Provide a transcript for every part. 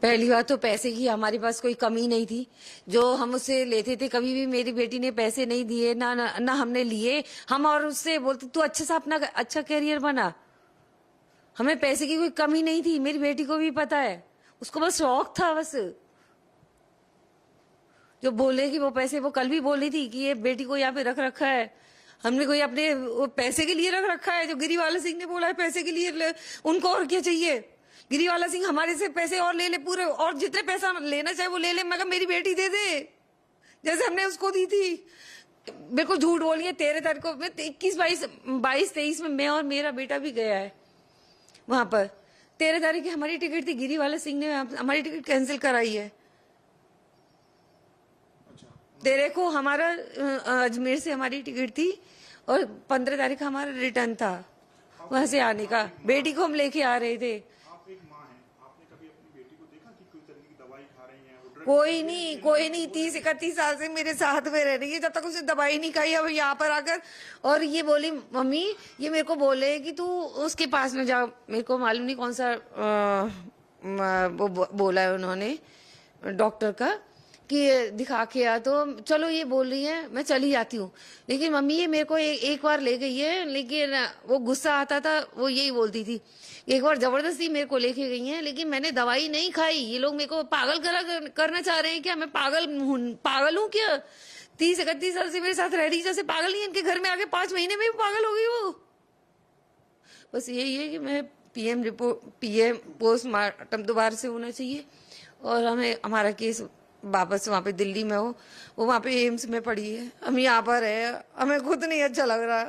पहली बात तो पैसे की हमारे पास कोई कमी नहीं थी। जो हम उससे लेते थे, कभी भी मेरी बेटी ने पैसे नहीं दिए, ना हमने लिए। हम और उससे बोलते तू अच्छे से अपना अच्छा करियर बना। हमें पैसे की कोई कमी नहीं थी, मेरी बेटी को भी पता है। उसको बस शौक था। बस जो बोले कि वो पैसे, वो कल भी बोली थी कि ये बेटी को यहाँ पे रख रखा है, हमने कोई अपने वो पैसे के लिए रख रखा है। जो गिरीवाला सिंह ने बोला है पैसे के लिए, उनको और क्या चाहिए? गिरीवाला सिंह हमारे से पैसे और ले ले पूरे, और जितने पैसा लेना चाहे वो ले ले, मगर मेरी बेटी दे दे जैसे हमने उसको दी थी। बिल्कुल झूठ बोली है। 13 तारीख को 21, 22, 23 में मैं और मेरा बेटा भी गया है वहां पर। 13 तारीख की हमारी टिकट थी, गिरीवाला सिंह ने हमारी टिकट कैंसिल कराई है। 13 को हमारा अजमेर से हमारी टिकट थी और 15 तारीख का हमारा रिटर्न था वहां से आने का। बेटी को हम लेके आ रहे थे। आप एक माँ हैं, आपने कभी अपनी बेटी को देखा कि कोई तरीके की दवाई खा रही हैं? कोई नहीं 30-31 साल से मेरे साथ में रह रही है, जब तक उसने दवाई नहीं खाई। अब यहाँ पर आकर और ये बोली, मम्मी ये मेरे को बोले कि तू उसके पास में जा। मेरे को मालूम नहीं कौन सा वो बोला है उन्होंने, डॉक्टर का, कि दिखा के आ। तो चलो ये बोल रही है, मैं चली जाती हूँ। लेकिन मम्मी ये मेरे को एक बार ले गई है, लेकिन वो गुस्सा आता था, वो यही बोलती थी। एक बार जबरदस्ती मेरे को लेके गई हैं, लेकिन मैंने दवाई नहीं खाई। ये लोग मेरे को पागल करना चाह रहे हैं क्या? मैं पागल हूँ क्या? 30-31 साल से मेरे साथ रह रही, जैसे पागल नहीं। इनके घर में आके 5 महीने में भी पागल हो गई वो। बस यही है कि मैं पीएम पोस्टमार्टम दोबारा से होना चाहिए और हमें हमारा केस वापस वहाँ पे दिल्ली में हो। वो वहाँ पे एम्स में पड़ी है, हम यहाँ पर है। हमें खुद नहीं अच्छा लग रहा,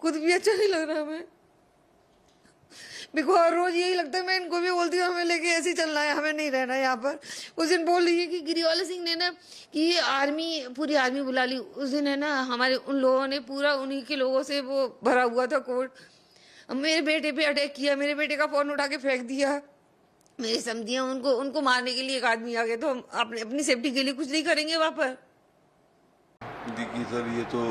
खुद भी अच्छा नहीं लग रहा हमें। मेरे को हर रोज यही लगता है, मैं इनको भी बोलती हूँ हमें लेके ऐसे ही चलना है, हमें नहीं रहना यहाँ पर। उस दिन बोल रही है कि गिरीवाला सिंह ने ना कि पूरी आर्मी बुला ली। उस दिन है ना हमारे उन लोगों ने पूरा उन्हीं के लोगों से वो भरा हुआ था कोर्ट। मेरे बेटे पे अटैक किया, मेरे बेटे का फोन उठा के फेंक दिया। मेरी समझिए उनको मारने के लिए एक आदमी आ गया। तो हम अपनी सेफ्टी के लिए कुछ नहीं करेंगे वहां पर। देखिए सर, ये तो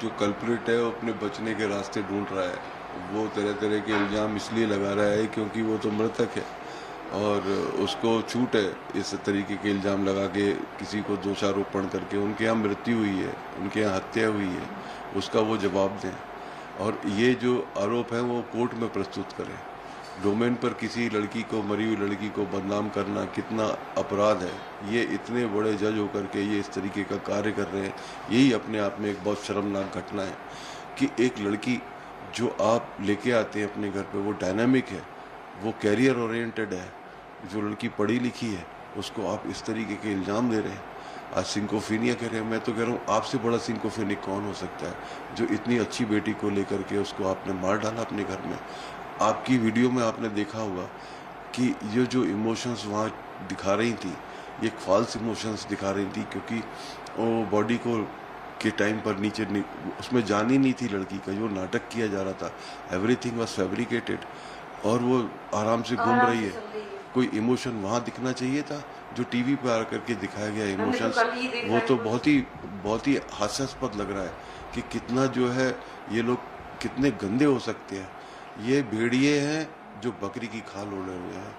जो कल्प्रिट है वो अपने बचने के रास्ते ढूंढ रहा है। वो तरह तरह के इल्ज़ाम इसलिए लगा रहा है क्योंकि वो तो मृतक है और उसको छूट है इस तरीके के इल्ज़ाम लगा के किसी को दोषारोपण करके। उनके यहाँ मृत्यु हुई है, उनके यहाँ हत्या हुई है, उसका वो जवाब दें और ये जो आरोप है वो कोर्ट में प्रस्तुत करें। डोमेन पर किसी लड़की को, मरी हुई लड़की को बदनाम करना कितना अपराध है। ये इतने बड़े जज होकर के ये इस तरीके का कार्य कर रहे हैं। यही अपने आप में एक बहुत शर्मनाक घटना है कि एक लड़की जो आप लेके आते हैं अपने घर पे, वो डायनामिक है, वो कैरियर ओरिएंटेड है, जो लड़की पढ़ी लिखी है, उसको आप इस तरीके के इल्ज़ाम दे रहे हैं। आज सिंकोफीनिया कह रहे हैं। मैं तो कह रहा हूँ आपसे बड़ा सिंकोफीनिक कौन हो सकता है जो इतनी अच्छी बेटी को लेकर के उसको आपने मार डाला अपने घर में। आपकी वीडियो में आपने देखा होगा कि ये जो इमोशंस वहाँ दिखा रही थी, ये फॉल्स इमोशंस दिखा रही थी क्योंकि वो बॉडी को के टाइम पर नीचे उसमें जान ही नहीं थी लड़की का। जो नाटक किया जा रहा था, एवरीथिंग वाज फैब्रिकेटेड और वो आराम से घूम रही है। कोई इमोशन वहाँ दिखना चाहिए था। जो टीवी पर आकर के दिखाया गया इमोशंस, वो तो बहुत ही हास्यास्पद लग रहा है कि कितना जो है ये लोग कितने गंदे हो सकते हैं। ये भेड़िए हैं जो बकरी की खाल ओढ़े हुए हैं।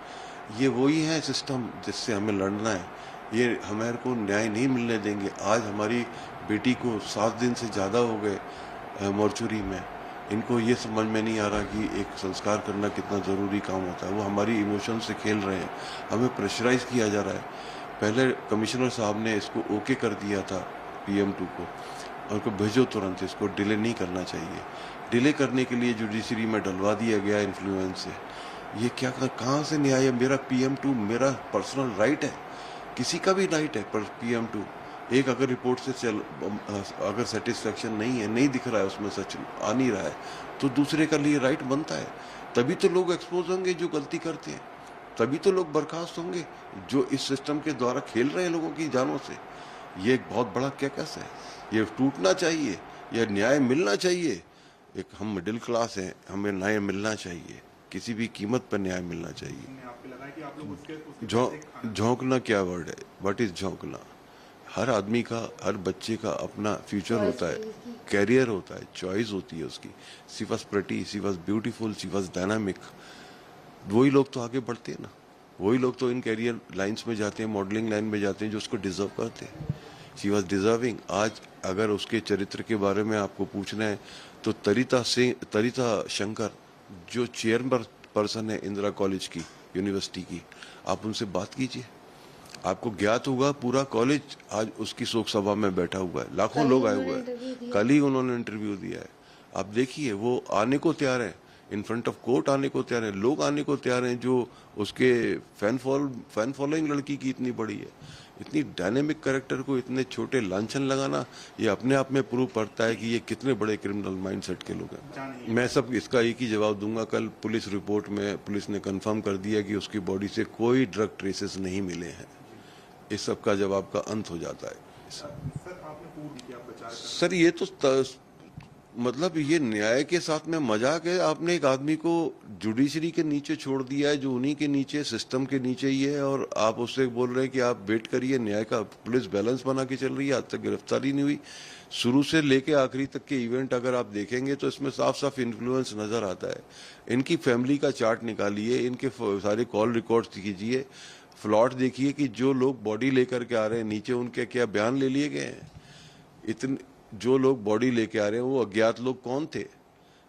ये वही है सिस्टम जिससे हमें लड़ना है। ये हमारे को न्याय नहीं मिलने देंगे। आज हमारी बेटी को 7 दिन से ज़्यादा हो गए मॉर्चुरी में। इनको ये समझ में नहीं आ रहा कि एक संस्कार करना कितना ज़रूरी काम होता है। वो हमारी इमोशन से खेल रहे हैं, हमें प्रेशराइज किया जा रहा है। पहले कमिश्नर साहब ने इसको ओके कर दिया था PM2 को, और को भेजो तुरंत, इसको डिले नहीं करना चाहिए। डिले करने के लिए जुडिशरी में डलवा दिया गया इन्फ्लुएंस से। ये क्या, कहाँ से न्याय है? मेरा PM2 मेरा पर्सनल राइट है, किसी का भी राइट है। पर PM2 एक अगर रिपोर्ट से अगर सेटिस्फेक्शन नहीं है, नहीं दिख रहा है, उसमें सच आ नहीं रहा है, तो दूसरे का लिए राइट बनता है। तभी तो लोग एक्सपोज होंगे जो गलती करते हैं, तभी तो लोग बर्खास्त होंगे जो इस सिस्टम के द्वारा खेल रहे हैं लोगों की जानों से। ये एक बहुत बड़ा कैकस है, ये टूटना चाहिए, यह न्याय मिलना चाहिए। एक हम मिडिल क्लास हैं, हमें न्याय मिलना चाहिए, किसी भी कीमत पर न्याय मिलना चाहिए। झोंकना क्या वर्ड है? What is झोंकना? हर आदमी का, हर बच्चे का अपना फ्यूचर होता है, कैरियर होता है, चॉइस होती है उसकी। She was pretty, she was beautiful, she was dynamic. वही लोग तो आगे बढ़ते हैं ना। वही लोग तो इन कैरियर लाइंस में जाते हैं, मॉडलिंग लाइन में जाते हैं, जो उसको डिजर्व करते हैं। She was deserving. आज अगर उसके चरित्र के बारे में आपको पूछना है तो तरिता शंकर जो चेयरमैन पर्सन है इंदिरा कॉलेज की, यूनिवर्सिटी की, आप उनसे बात कीजिए, आपको ज्ञात होगा पूरा कॉलेज आज उसकी शोक सभा में बैठा हुआ है, लाखों लोग आए हुए हैं। कल ही उन्होंने इंटरव्यू दिया है। आप देखिए वो आने को तैयार है, इन फ्रंट ऑफ कोर्ट आने को तैयार है, लोग आने को तैयार हैं। जो उसके फैन फॉलोइंग लड़की की इतनी बड़ी है, इतनी डायनेमिक कैरेक्टर को इतने छोटे लांछन लगाना, ये अपने आप में प्रूव करता है कि ये कितने बड़े क्रिमिनल माइंडसेट के लोग हैं। मैं सब इसका एक ही जवाब दूंगा। कल पुलिस रिपोर्ट में पुलिस ने कंफर्म कर दिया कि उसकी बॉडी से कोई ड्रग ट्रेसेस नहीं मिले हैं। इस सब का जवाब का अंत हो जाता है। सर आपने पूर्व किया प्रचार कर सर ये तो मतलब ये न्याय के साथ में मजाक है। आपने एक आदमी को जुडिशरी के नीचे छोड़ दिया है, जो उन्हीं के नीचे, सिस्टम के नीचे ही है, और आप उससे बोल रहे हैं कि आप वेट करिए न्याय का। पुलिस बैलेंस बना के चल रही है, आज तक गिरफ्तारी नहीं हुई। शुरू से लेके आखिरी तक के इवेंट अगर आप देखेंगे तो इसमें साफ साफ इन्फ्लुएंस नजर आता है। इनकी फैमिली का चार्ट निकालिए, इनके सारे कॉल रिकॉर्ड्स कीजिए, फ्लॉट देखिए कि जो लोग बॉडी लेकर के आ रहे हैं नीचे, उनके क्या बयान ले लिए गए हैं। इतने जो लोग बॉडी लेके आ रहे हैं वो अज्ञात लोग कौन थे,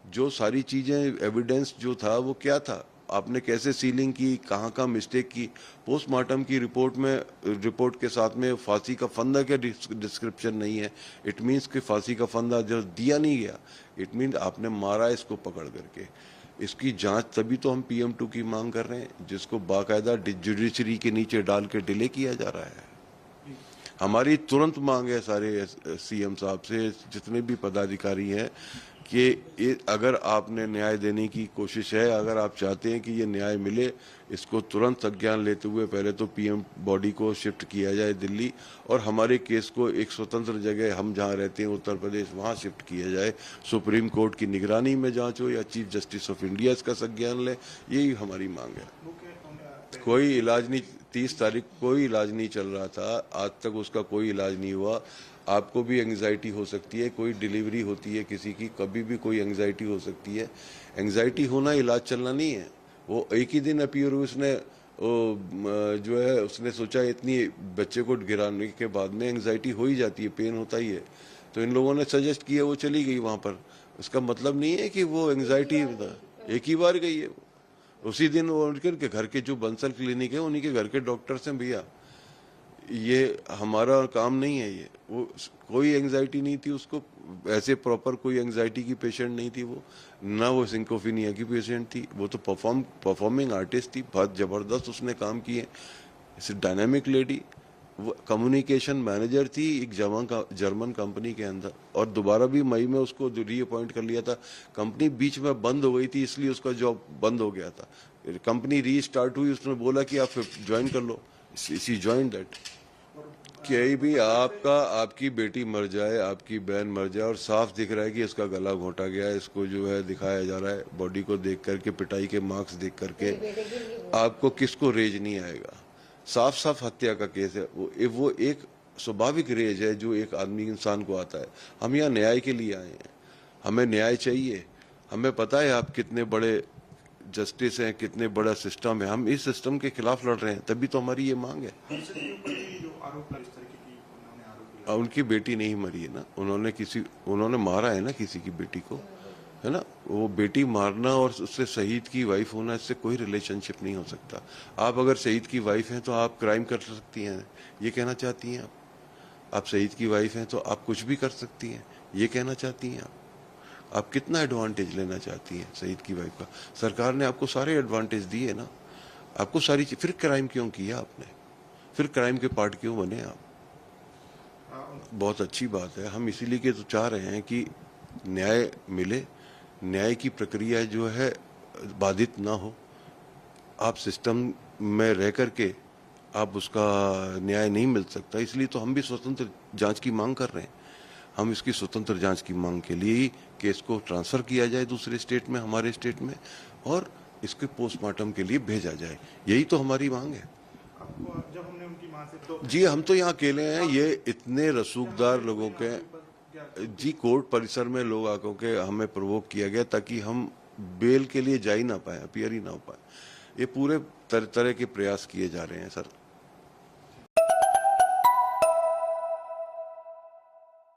जो सारी चीजें एविडेंस जो था वो क्या था, आपने कैसे सीलिंग की, कहाँ का मिस्टेक की। पोस्टमार्टम की रिपोर्ट के साथ में फांसी का फंदा क्या डिस्क्रिप्शन नहीं है। इट मीन्स कि फांसी का फंदा जो दिया नहीं गया, इट मीन्स आपने मारा इसको पकड़ करके। इसकी जांच तभी तो हम PM2 की मांग कर रहे हैं, जिसको बाकायदा जुडिशरी के नीचे डाल के डिले किया जा रहा है। हमारी तुरंत मांग है सारे CM साहब से, जितने भी पदाधिकारी हैं, कि अगर आपने न्याय देने की कोशिश है, अगर आप चाहते हैं कि ये न्याय मिले, इसको तुरंत संज्ञान लेते हुए पहले तो PM बॉडी को शिफ्ट किया जाए दिल्ली, और हमारे केस को एक स्वतंत्र जगह, हम जहाँ रहते हैं उत्तर प्रदेश, वहाँ शिफ्ट किया जाए। सुप्रीम कोर्ट की निगरानी में जांच हो या चीफ जस्टिस ऑफ इंडिया इसका संज्ञान ले, यही हमारी मांग है। कोई इलाज नहीं, 30 तारीख कोई इलाज नहीं चल रहा था, आज तक उसका कोई इलाज नहीं हुआ। आपको भी एंग्जाइटी हो सकती है, कोई डिलीवरी होती है किसी की, कभी भी कोई एंग्जाइटी हो सकती है। एंग्जाइटी होना इलाज चलना नहीं है। वो एक ही दिन अपीयर हुई, उसने जो है उसने सोचा इतनी बच्चे को गिराने के बाद में एंग्जाइटी हो ही जाती है, पेन होता ही है। तो इन लोगों ने सजेस्ट किया, वो चली गई वहां पर। उसका मतलब नहीं है कि वो एंग्जाइटी, एक ही बार गई है। उसी दिन वो उनके घर के जो बंसल क्लिनिक है, उन्हीं के घर के डॉक्टर्स हैं भैया। ये हमारा काम नहीं है। ये वो कोई एंग्जाइटी नहीं थी उसको, ऐसे प्रॉपर कोई एंग्जाइटी की पेशेंट नहीं थी वो, ना वो सिंकोफीनिया की पेशेंट थी। वो तो परफॉर्मिंग आर्टिस्ट थी, बहुत जबरदस्त उसने काम किए। डायनामिक लेडी, वो कम्युनिकेशन मैनेजर थी एक जर्मन कंपनी के अंदर, और दोबारा भी मई में उसको रीअपॉइंट कर लिया था। कंपनी बीच में बंद हो गई थी, इसलिए उसका जॉब बंद हो गया था। कंपनी रीस्टार्ट हुई, उसने बोला कि आप ज्वाइन कर लो, शी ज्वाइन दैट। कहीं भी आपकी बेटी मर जाए, आपकी बहन मर जाए, और साफ दिख रहा है कि इसका गला घोटा गया है, इसको जो है दिखाया जा रहा है, बॉडी को देख करके, पिटाई के मार्क्स देख करके, आपको किसको रेज नहीं आएगा। साफ साफ हत्या का केस है। वो एक स्वाभाविक रेज है जो एक आदमी इंसान को आता है। हम यहाँ न्याय के लिए आए हैं, हमें न्याय चाहिए। हमें पता है आप कितने बड़े जस्टिस हैं, कितने बड़ा सिस्टम है, हम इस सिस्टम के खिलाफ लड़ रहे हैं, तभी तो हमारी ये मांग है। उनकी बेटी नहीं मरी है ना, उन्होंने मारा है ना किसी की बेटी को, है ना। वो बेटी मारना और उससे शहीद की वाइफ होना, इससे कोई रिलेशनशिप नहीं हो सकता। आप अगर शहीद की वाइफ हैं तो आप क्राइम कर सकती हैं, ये कहना चाहती हैं आप शहीद की वाइफ हैं तो आप कुछ भी कर सकती हैं, ये कहना चाहती हैं आप कितना एडवांटेज लेना चाहती हैं शहीद की वाइफ का। सरकार ने आपको सारे एडवांटेज दिए ना, आपको सारी चीज, फिर क्राइम क्यों किया आपने, फिर क्राइम के पार्ट क्यों बने आप। बहुत अच्छी बात है, हम इसीलिए के तो चाह रहे हैं कि न्याय मिले, न्याय की प्रक्रिया जो है बाधित ना हो। आप सिस्टम में रह करके आप उसका न्याय नहीं मिल सकता, इसलिए तो हम भी स्वतंत्र जांच की मांग कर रहे हैं। हम इसकी स्वतंत्र जांच की मांग के लिए ही केस को ट्रांसफर किया जाए दूसरे स्टेट में, हमारे स्टेट में, और इसके पोस्टमार्टम के लिए भेजा जाए, यही तो हमारी मांग है। जब हमने उनकी मां से जी हम तो यहाँ अकेले हैं, ये इतने रसूखदार लोगों के जी कोर्ट परिसर में लोग आकर के हमें प्रोवोक किया गया ताकि हम बेल के लिए जा ही ना पाए, अपीयर ही ना हो पाए। ये पूरे तरह तरह के प्रयास किए जा रहे हैं सर।